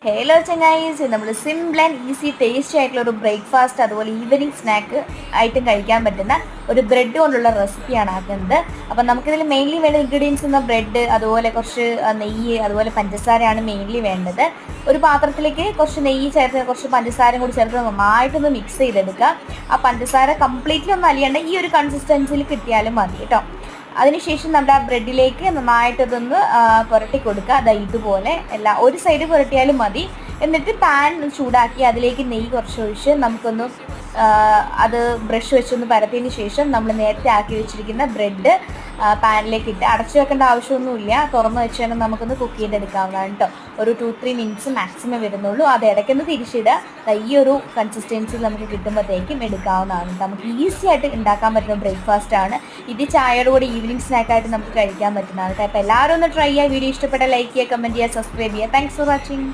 Hello ചങ്ങായിസ്, നമ്മൾ simple and easy tasty ആയിട്ടുള്ള ഒരു ബ്രേക്ക്ഫാസ്റ്റ് അതുപോലെ ഈവനിങ് സ്നാക്ക് ആയിട്ടും കഴിക്കാൻ പറ്റുന്ന ഒരു ബ്രെഡ് കൊണ്ടുള്ള റെസിപ്പിയാണ് ആക്കുന്നത്. അപ്പം നമുക്കിതിൽ മെയിൻലി വേണ്ട ഇൻഗ്രീഡിയൻസ് എന്ന ബ്രെഡ്, അതുപോലെ കുറച്ച് നെയ്യ്, അതുപോലെ പഞ്ചസാരയാണ് മെയിൻലി വേണ്ടത്. ഒരു പാത്രത്തിലേക്ക് കുറച്ച് നെയ്യ് ചേർത്ത് കുറച്ച് പഞ്ചസാരയും കൂടി ചേർത്ത് നന്നായിട്ടൊന്ന് മിക്സ് ചെയ്തെടുക്കുക. ആ പഞ്ചസാര കംപ്ലീറ്റ്ലി ഒന്നും അലിയാണ്ട് ഈ ഒരു കൺസിസ്റ്റൻസിയിൽ കിട്ടിയാലും മതി കേട്ടോ. അതിനുശേഷം നമ്മുടെ ആ ബ്രെഡിലേക്ക് നന്നായിട്ടതൊന്ന് പുരട്ടി കൊടുക്കുക. അതാ ഇതുപോലെ ഒരു സൈഡ് പുരട്ടിയാലും മതി. എന്നിട്ട് പാൻ ചൂടാക്കി അതിലേക്ക് നെയ്യ് കുറച്ച് ഒഴിച്ച് നമുക്കൊന്ന് അത് ബ്രഷ് വെച്ചൊന്ന് പരത്തിയതിന് ശേഷം നമ്മൾ നേരത്തെ ആക്കി വെച്ചിരിക്കുന്ന ബ്രെഡ് പാനിലേക്ക് ഇട്ട് അടച്ചു വെക്കേണ്ട ആവശ്യമൊന്നുമില്ല. തുറന്ന് വെച്ച് തന്നെ നമുക്കൊന്ന് കുക്ക് ചെയ്തെടുക്കാവുന്നതാണ് കേട്ടോ. ഒരു 2-3 മിനിറ്റ്സ് മാക്സിമം വരുന്നുള്ളൂ. അത് ഇടയ്ക്കൊന്ന് തിരിച്ചിടുക. ഈ ഒരു കൺസിസ്റ്റൻസിൽ നമുക്ക് കിട്ടുമ്പോഴത്തേക്കും എടുക്കാവുന്നതാണ്. നമുക്ക് ഈസി ആയിട്ട് ഉണ്ടാക്കാൻ പറ്റുന്ന ബ്രേക്ക്ഫാസ്റ്റ് ആണ് ഇത്. ചായയുടെ കൂടെ ഈവനിങ് സ്നാക്കായിട്ട് നമുക്ക് കഴിക്കാൻ പറ്റുന്നതാണ്. അപ്പോൾ എല്ലാവരും ഒന്ന് ട്രൈ ചെയ്യുക. വീഡിയോ ഇഷ്ടപ്പെട്ട ലൈക്ക് ചെയ്യുക, കമൻറ്റ് ചെയ്യുക, സബ്സ്ക്രൈബ് ചെയ്യുക. Thanks for watching.